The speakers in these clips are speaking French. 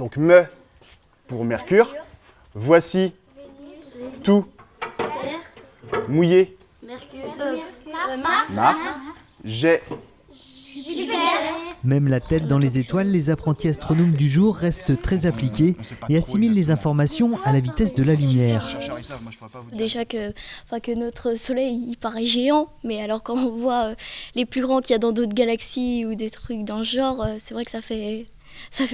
Donc me pour Mercure, voici tout mouillé Mars, j'ai Même la tête dans les étoiles, les apprentis astronomes du jour restent très appliqués et assimilent les informations à la vitesse de la lumière. Déjà que notre soleil il paraît géant, mais alors quand on voit les plus grands qu'il y a dans d'autres galaxies ou des trucs dans ce genre, c'est vrai que ça fait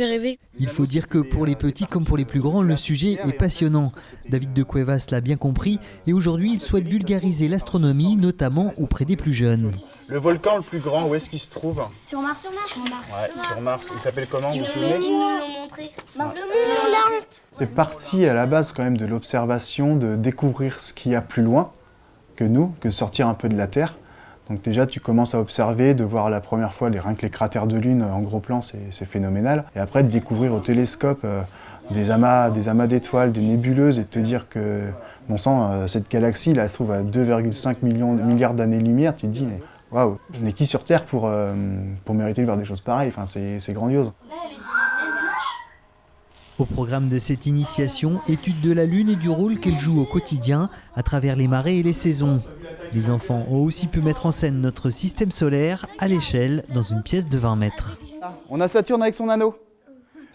rêver. Il faut dire que pour les petits comme pour les plus grands, le sujet est passionnant. David de Cuevas l'a bien compris et aujourd'hui il souhaite vulgariser l'astronomie, notamment auprès des plus jeunes. le volcan le plus grand, où est-ce qu'il se trouve? Sur Mars. Ouais, sur Mars. Il s'appelle comment, vous vous souvenez? Ils nous l'ont montré. C'est parti à la base quand même de l'observation, de découvrir ce qu'il y a plus loin que nous, que sortir un peu de la Terre. Donc déjà tu commences à observer, de voir la première fois rien que les cratères de lune en gros plan, c'est phénoménal. Et après de découvrir au télescope des amas d'étoiles, des nébuleuses et de te dire que, bon sang, cette galaxie là, elle se trouve à 2,5 milliards d'années-lumière, tu te dis mais waouh, je n'ai qui sur Terre pour mériter de voir des choses pareilles, enfin, c'est grandiose. Au programme de cette initiation, étude de la Lune et du rôle qu'elle joue au quotidien à travers les marées et les saisons. Les enfants ont aussi pu mettre en scène notre système solaire à l'échelle dans une pièce de 20 mètres. On a Saturne avec son anneau.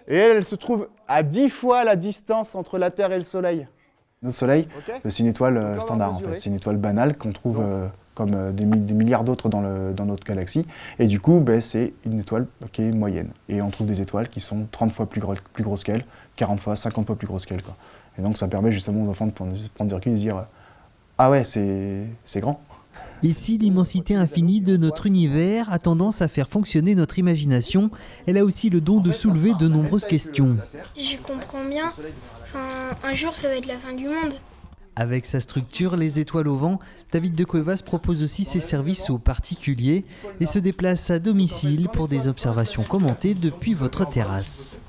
Et elle se trouve à 10 fois la distance entre la Terre et le Soleil. Notre Soleil, c'est une étoile standard en fait. C'est une étoile banale qu'on trouve comme des milliards d'autres dans notre galaxie. Et du coup, c'est une étoile qui est moyenne. Et on trouve des étoiles qui sont 30 fois plus grosses qu'elle, 40 fois, 50 fois plus grosses qu'elle. Et donc ça permet justement aux enfants de prendre du recul et de se dire « Ah ouais, c'est grand ». Et si l'immensité infinie de notre univers a tendance à faire fonctionner notre imagination, elle a aussi le don de soulever de nombreuses questions. Je comprends bien. Un jour, ça va être la fin du monde. Avec sa structure Les Étoiles au vent, David de Cuevas propose aussi ses services aux particuliers et se déplace à domicile pour des observations commentées depuis votre terrasse.